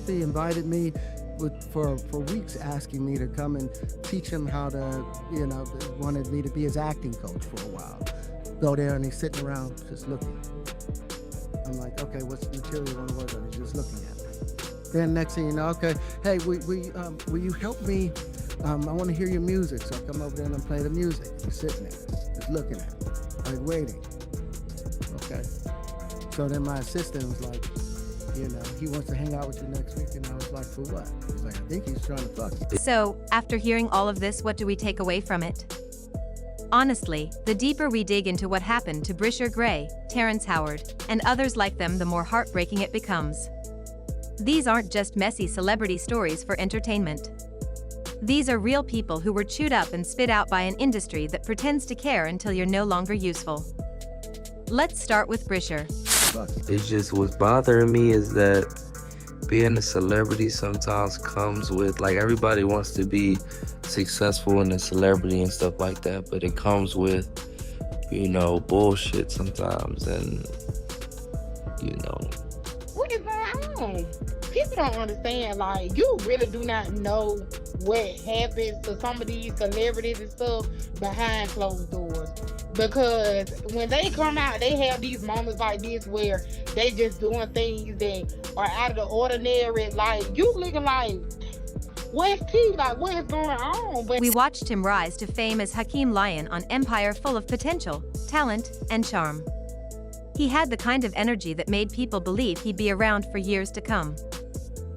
He invited me for weeks, asking me to come and teach him how to, wanted me to be his acting coach for a while. Go there and he's sitting around just looking. I'm like, okay, what's the material you want to work on? He's just looking at me. Then next thing you know, okay, hey, will you help me? I want to hear your music. So I come over there and I play the music. He's sitting there, just looking at me, like waiting. Okay. So then my assistant was like, he wants to hang out with you next week. And I was like, for what? He's like, I think he's trying to fuck you. So, after hearing all of this, what do we take away from it? Honestly, the deeper we dig into what happened to Bryshere Gray, Terrence Howard, and others like them, the more heartbreaking it becomes. These aren't just messy celebrity stories for entertainment. These are real people who were chewed up and spit out by an industry that pretends to care until you're no longer useful. Let's start with Bryshere. It's just what's bothering me is that being a celebrity sometimes comes with, like, everybody wants to be successful in a celebrity and stuff like that, but it comes with, bullshit sometimes, and, What is going on? People don't understand, like, you really do not know what happens to some of these celebrities and stuff behind closed doors. Because when they come out, they have these moments like this where they just doing things that are out of the ordinary. Like, you looking like, where's T? Like, what is going on? But we watched him rise to fame as Hakeem Lion on Empire, full of potential, talent, and charm. He had the kind of energy that made people believe he'd be around for years to come.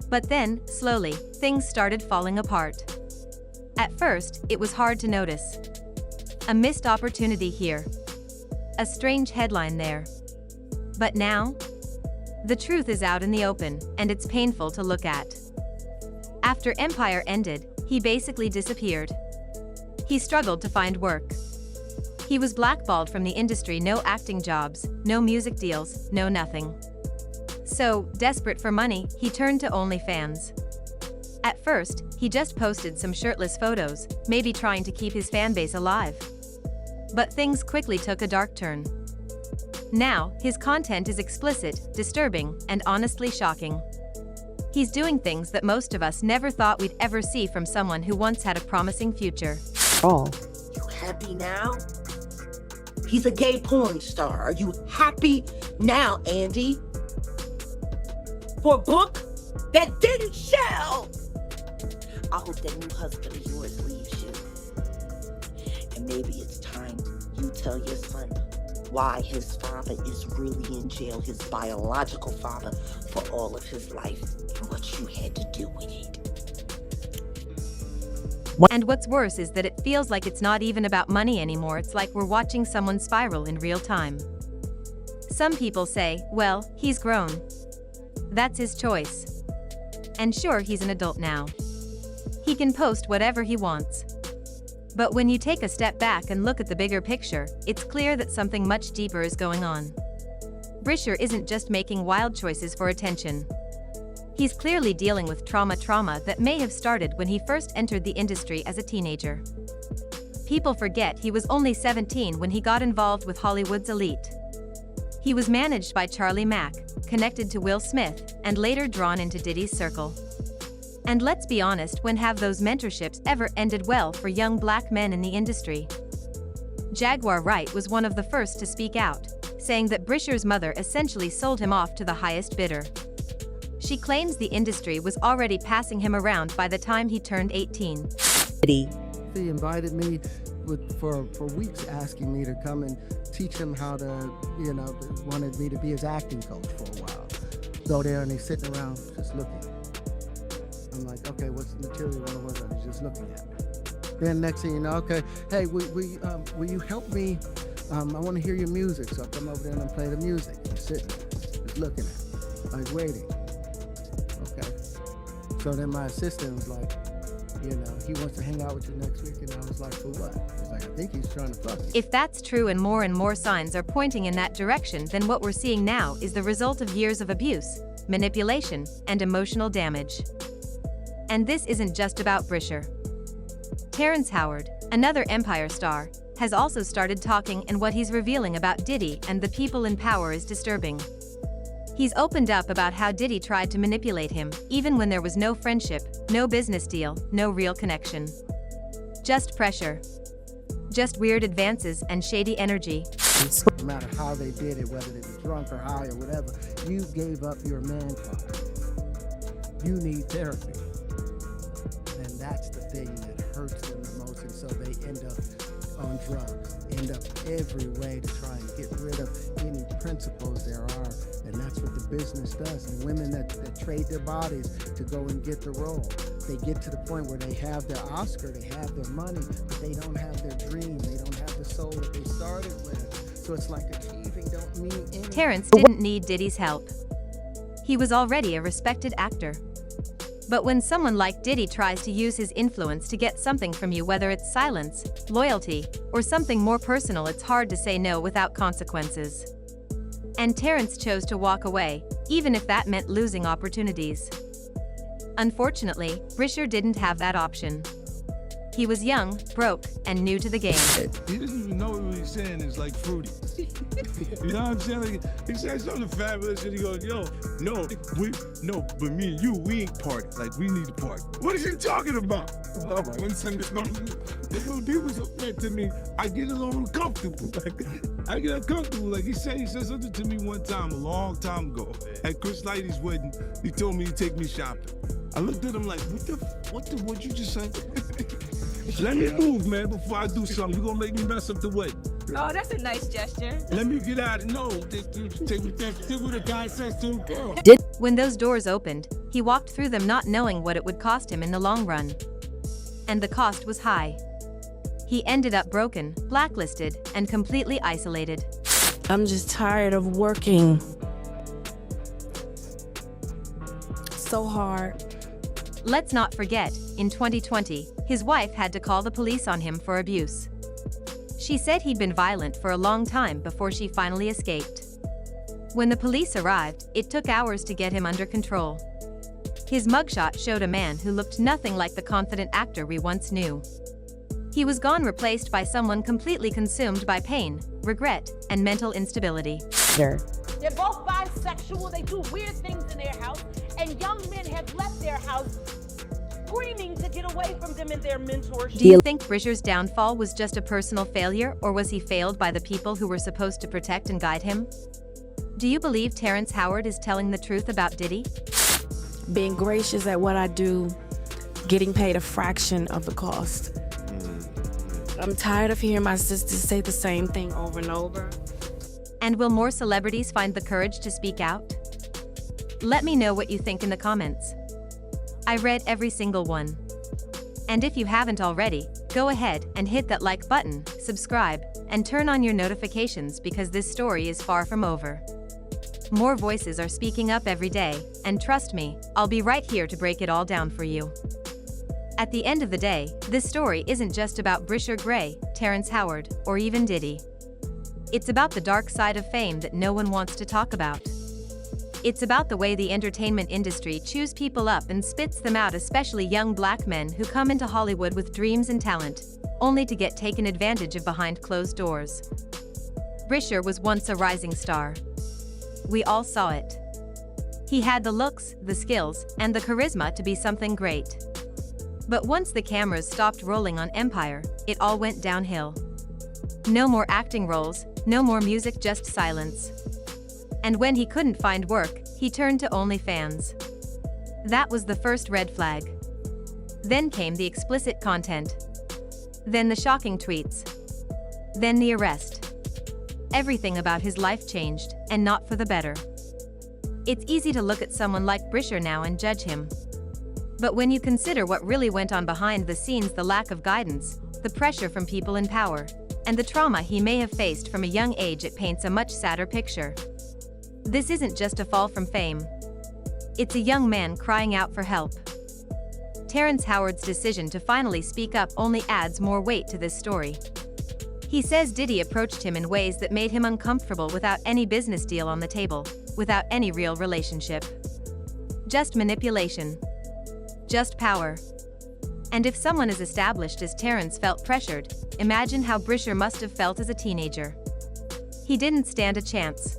But then, slowly, things started falling apart. At first, it was hard to notice. A missed opportunity here. A strange headline there. But now, the truth is out in the open, and it's painful to look at. After Empire ended, he basically disappeared. He struggled to find work. He was blackballed from the industry, no acting jobs, no music deals, no nothing. So, desperate for money, he turned to OnlyFans. At first, he just posted some shirtless photos, maybe trying to keep his fanbase alive. But things quickly took a dark turn. Now, his content is explicit, disturbing, and honestly shocking. He's doing things that most of us never thought we'd ever see from someone who once had a promising future. You happy now? He's a gay porn star. Are you happy now, Andy? For a book that didn't sell? I hope that new husband of yours leaves you. And maybe it's time you tell your son why his father is really in jail, his biological father, for all of his life, and what you had to do with it. And what's worse is that it feels like it's not even about money anymore. It's like we're watching someone spiral in real time. Some people say, well, he's grown. That's his choice. And sure, he's an adult now. He can post whatever he wants. But when you take a step back and look at the bigger picture, it's clear that something much deeper is going on. Bryshere isn't just making wild choices for attention. He's clearly dealing with trauma that may have started when he first entered the industry as a teenager. People forget he was only 17 when he got involved with Hollywood's elite. He was managed by Charlie Mack, connected to Will Smith, and later drawn into Diddy's circle. And let's be honest, when have those mentorships ever ended well for young black men in the industry? Jaguar Wright was one of the first to speak out, saying that Bryshere's mother essentially sold him off to the highest bidder. She claims the industry was already passing him around by the time he turned 18. He invited me for weeks, asking me to come and teach him how to, wanted me to be his acting coach for a while. Go there and he's sitting around just looking. I'm like, okay, what's the material you want to work on? He's just looking at me. Then next thing you know, okay, hey, will you help me? I want to hear your music. So I come over there and I play the music. He's sitting there, just looking at me, like waiting. Okay. So then my assistant was like, he wants to hang out with you next week. And I was like, for what? He's like, I think he's trying to fuck you. If that's true and more signs are pointing in that direction, then what we're seeing now is the result of years of abuse, manipulation, and emotional damage. And this isn't just about Bryshere. Terrence Howard, another Empire star, has also started talking, and what he's revealing about Diddy and the people in power is disturbing. He's opened up about how Diddy tried to manipulate him, even when there was no friendship, no business deal, no real connection. Just pressure. Just weird advances and shady energy. No matter how they did it, whether they were drunk or high or whatever, you gave up your man card. You need therapy. And that's the thing that hurts them the most. And so they end up on drugs, end up every way to try and get rid of any principles there are. And that's what the business does. And women that trade their bodies to go and get the role, they get to the point where they have their Oscar, they have their money, but they don't have their dream, they don't have the soul that they started with. So it's like achieving don't mean anything. Terrence didn't need Diddy's help. He was already a respected actor. But when someone like Diddy tries to use his influence to get something from you, whether it's silence, loyalty, or something more personal, it's hard to say no without consequences. And Terrence chose to walk away, even if that meant losing opportunities. Unfortunately, Bryshere didn't have that option. He was young, broke, and new to the game. He doesn't even know what he's saying is like fruity. You know what I'm saying? Like, he said something fabulous and he goes, yo, but me and you, we ain't party. Like, we need to party. What is he talking about? All right, listen, the little dude was upset to me. I get a little uncomfortable. Like, I get uncomfortable. Like, he said something to me one time, a long time ago. At Chris Lighty's wedding, he told me to take me shopping. I looked at him like, what you just say? Let me move, man, before I do something. You're gonna make me mess up the wedding. Oh, that's a nice gesture. Let me get out. No, take what the guy says to him, girl. When those doors opened, he walked through them not knowing what it would cost him in the long run. And the cost was high. He ended up broken, blacklisted, and completely isolated. I'm just tired of working so hard. Let's not forget, in 2020, his wife had to call the police on him for abuse. She said he'd been violent for a long time before she finally escaped. When the police arrived, it took hours to get him under control. His mugshot showed a man who looked nothing like the confident actor we once knew. He was gone, replaced by someone completely consumed by pain, regret, and mental instability. They're both bisexual, they do weird things in their house, and young men have left their house screaming to get away from them and their mentorship. Do you think Bryshere's downfall was just a personal failure, or was he failed by the people who were supposed to protect and guide him? Do you believe Terrence Howard is telling the truth about Diddy? Being gracious at what I do, getting paid a fraction of the cost. I'm tired of hearing my sisters say the same thing over and over. And will more celebrities find the courage to speak out? Let me know what you think in the comments. I read every single one. And if you haven't already, go ahead and hit that like button, subscribe, and turn on your notifications, because this story is far from over. More voices are speaking up every day, and trust me, I'll be right here to break it all down for you. At the end of the day, this story isn't just about Bryshere Gray, Terrence Howard, or even Diddy. It's about the dark side of fame that no one wants to talk about. It's about the way the entertainment industry chews people up and spits them out, especially young black men who come into Hollywood with dreams and talent, only to get taken advantage of behind closed doors. Bryshere was once a rising star. We all saw it. He had the looks, the skills, and the charisma to be something great. But once the cameras stopped rolling on Empire, it all went downhill. No more acting roles, no more music, just silence. And when he couldn't find work, he turned to OnlyFans. That was the first red flag. Then came the explicit content. Then the shocking tweets. Then the arrest. Everything about his life changed, and not for the better. It's easy to look at someone like Bryshere now and judge him. But when you consider what really went on behind the scenes, the lack of guidance, the pressure from people in power, and the trauma he may have faced from a young age, it paints a much sadder picture. This isn't just a fall from fame. It's a young man crying out for help. Terrence Howard's decision to finally speak up only adds more weight to this story. He says Diddy approached him in ways that made him uncomfortable, without any business deal on the table, without any real relationship. Just manipulation. Just power. And if someone as established as Terrence felt pressured, imagine how Bryshere must have felt as a teenager. He didn't stand a chance.